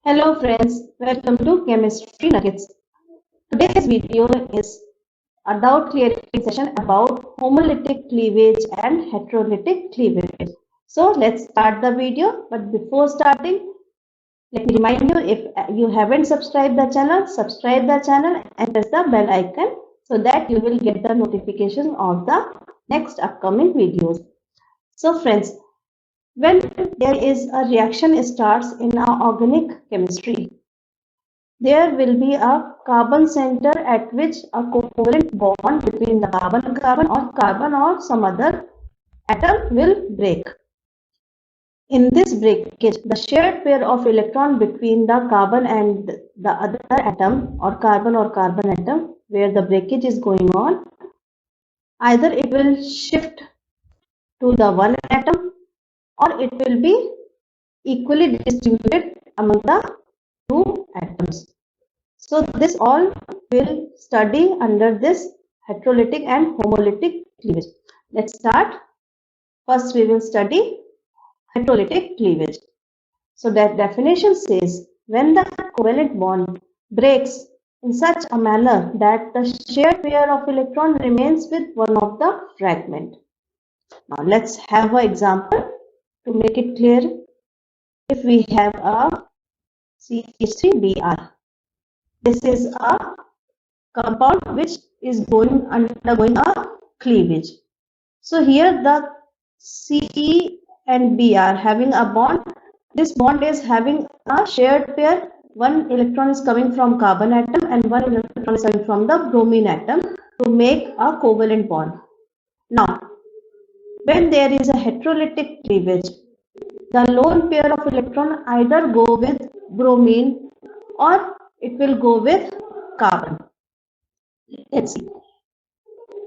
Hello friends, welcome to Chemistry Nuggets. Today's video is a doubt clearing session about homolytic cleavage and heterolytic cleavage. So let's start the video, but before starting, let me remind you, if you haven't subscribed the channel, subscribe the channel and press the bell icon so that you will get the notification of the next upcoming videos. So friends, when there is a reaction starts in our organic chemistry, there will be a carbon center at which a covalent bond between the carbon or some other atom will break. In this breakage, the shared pair of electron between the carbon and the other atom or carbon atom where the breakage is going on, either it will shift to the one atom or it will be equally distributed among the two atoms. So this all will study under this heterolytic and homolytic cleavage. Let's start. First we will study heterolytic cleavage. So that definition says when the covalent bond breaks in such a manner that the shared pair of electron remains with one of the fragment. Now let's have an example to make it clear. If we have a CH3Br, this is a compound which is undergoing a cleavage. So here the C and B are having a bond. This bond is having a shared pair. One electron is coming from carbon atom and one electron is coming from the bromine atom to make a covalent bond. Now, when there is a heterolytic cleavage, the lone pair of electron either go with bromine or it will go with carbon. Let's see.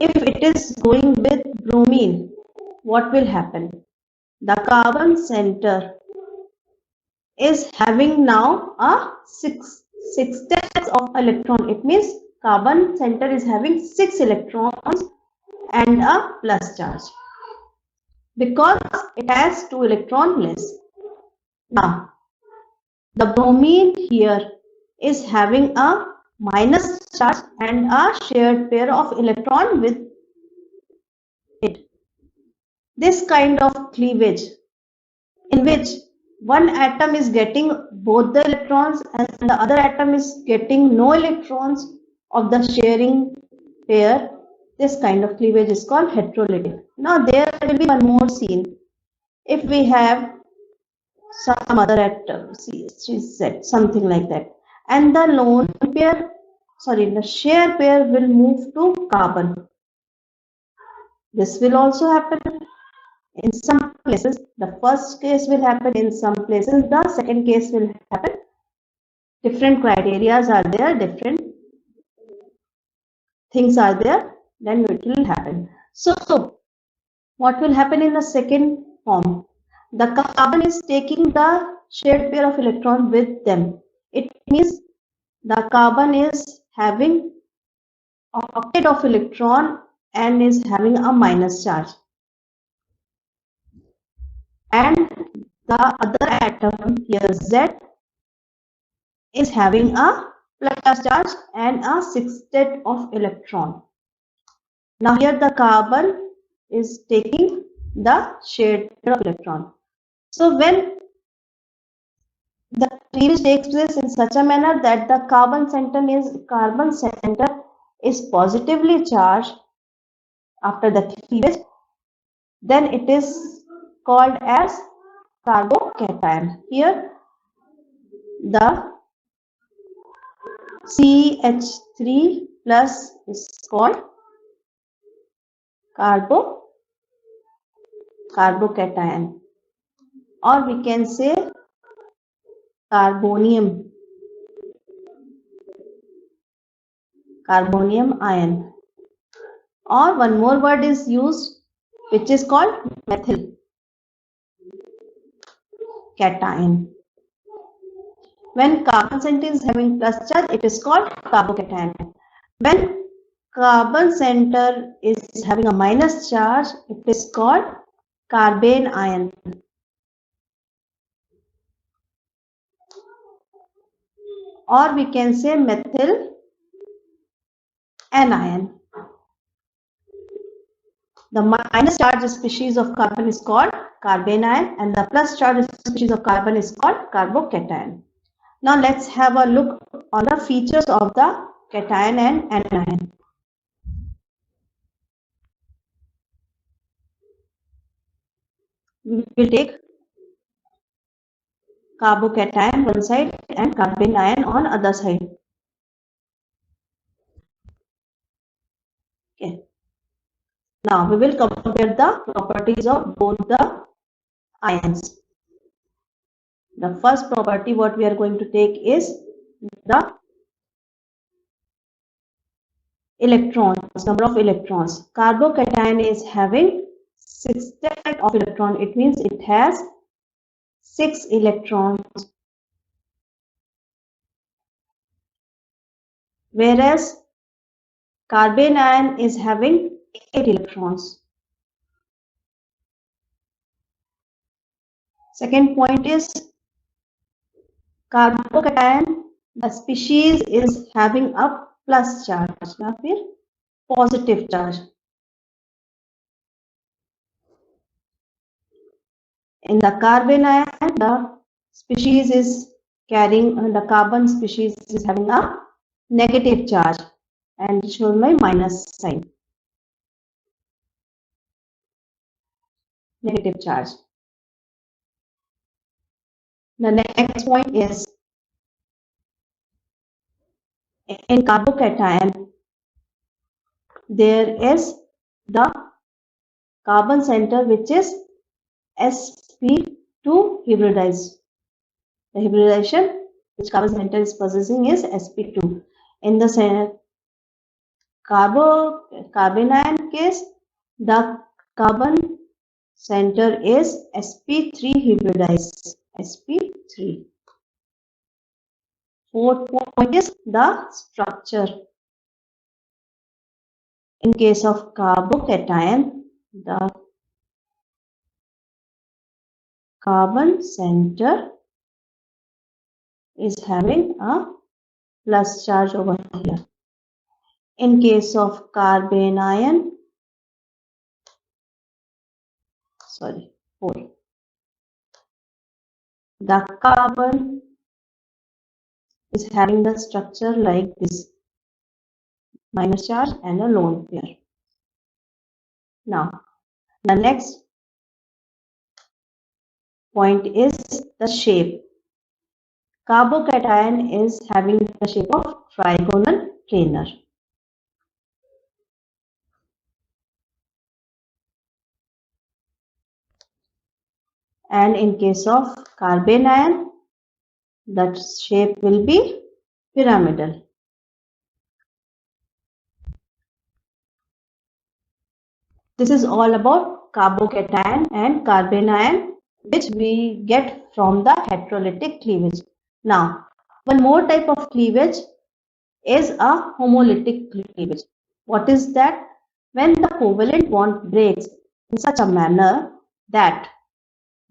If it is going with bromine, what will happen? The carbon center is having now a six steps of electron. It means carbon center is having 6 electrons and a plus charge because it has 2 electrons less. Now, the bromine here is having a minus charge and a shared pair of electron with it. This kind of cleavage in which one atom is getting both the electrons and the other atom is getting no electrons of the sharing pair, this kind of cleavage is called heterolytic. Now there will be one more scene. If we have some other atom, CZ, something like that, and the lone pair, the share pair will move to carbon. This will also happen. In some places, the first case will happen. In some places, the second case will happen. Different criteria are there, different things are there, then it will happen. So, what will happen in the second form? The carbon is taking the shared pair of electron with them. It means the carbon is having an octet of electron and is having a minus charge. And the other atom here Z is having a plus charge and a sextet of electron. Now here the carbon is taking the shared pair of electron. So when the cleavage takes place in such a manner that the carbon center is positively charged after the cleavage, then it is called as carbocation. Here the CH3 plus is called carbocation, or we can say carbonium ion, or one more word is used which is called methyl cation. When carbon center is having plus charge, it is called carbocation. When carbon center is having a minus charge, it is called carbene ion. or we can say methyl anion. The minus charged species of carbon is called carbanion and the plus charged species of carbon is called carbocation. Now let's have a look on the features of the cation and anion. We will take carbocation one side and carbanion on other side. Okay. Now we will compare the properties of both the ions. The first property what we are going to take is the electrons, number of electrons. Carbocation is having 6 type of electron. It means it has 6 electrons. Whereas carbanion is having 8 electrons. Second point is carbocation, the species is having a plus charge, positive charge. In the carbanion, the species is carrying, the carbon species is having a negative charge and shown by minus sign. Negative charge. The next point is in carbocation, there is the carbon center which is sp2 hybridized. The hybridization which carbon center is possessing is sp2. In the carbanion case, the carbon center is sp3 hybridized. sp3. Fourth point is the structure. In case of carbocation, the carbon center is having a plus charge over here. In case of carbanion, the carbon is having the structure like this, minus charge and a lone pair. Now, the next point is the shape. Carbocation is having the shape of trigonal planar. And in case of carbanion, that shape will be pyramidal. This is all about carbocation and carbanion which we get from the heterolytic cleavage. Now, one more type of cleavage is a homolytic cleavage. What is that? When the covalent bond breaks in such a manner that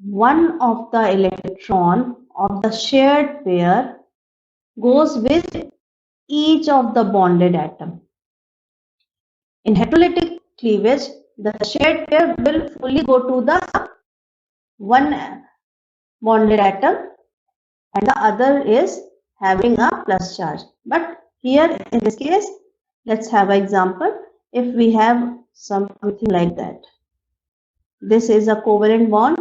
one of the electron of the shared pair goes with each of the bonded atom. In heterolytic cleavage, the shared pair will fully go to the one bonded atom and the other is having a plus charge. But here in this case, let's have an example. If we have something like that, this is a covalent bond.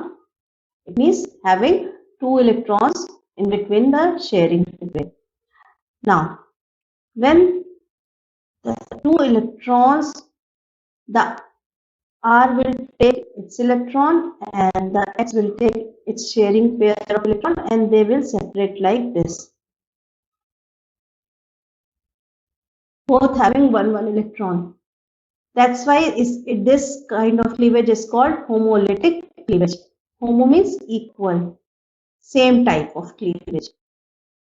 It means having 2 electrons in between the sharing between. Now, when the 2 electrons, the R will take its electron and the X will take its sharing pair of electron and they will separate like this. Both having one electron. That's why this kind of cleavage is called homolytic cleavage. Homo means equal, same type of cleavage,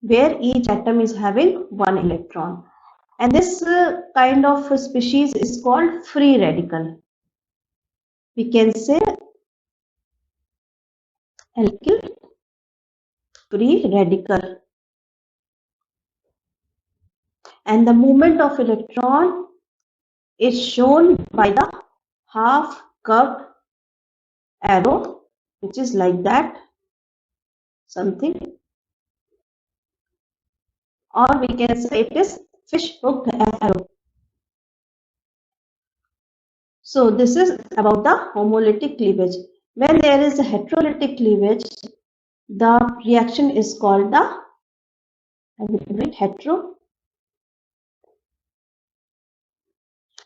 where each atom is having 1 electron. And this kind of species is called free radical. We can say alkyl free radical. and the movement of electron is shown by the half curved arrow, which is like that something, or we can say it is fish hooked arrow. So this is about the homolytic cleavage. When there is a heterolytic cleavage, the reaction is called the, I will write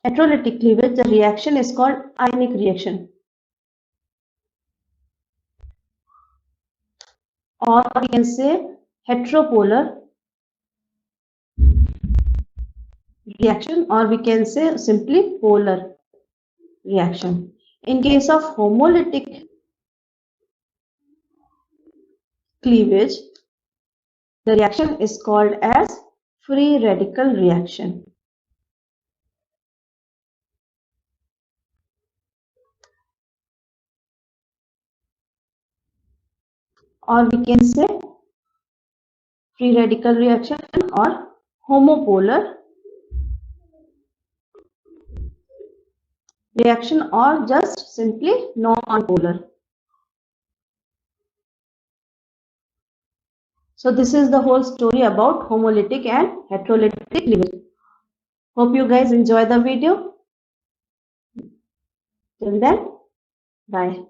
heterolytic cleavage. The reaction is called ionic reaction, or we can say heteropolar reaction, or we can say simply polar reaction. In case of homolytic cleavage, the reaction is called as free radical reaction. Or we can say free radical reaction or homopolar reaction, or just simply non-polar. So this is the whole story about homolytic and heterolytic cleavage. Hope you guys enjoy the video. Till then, bye.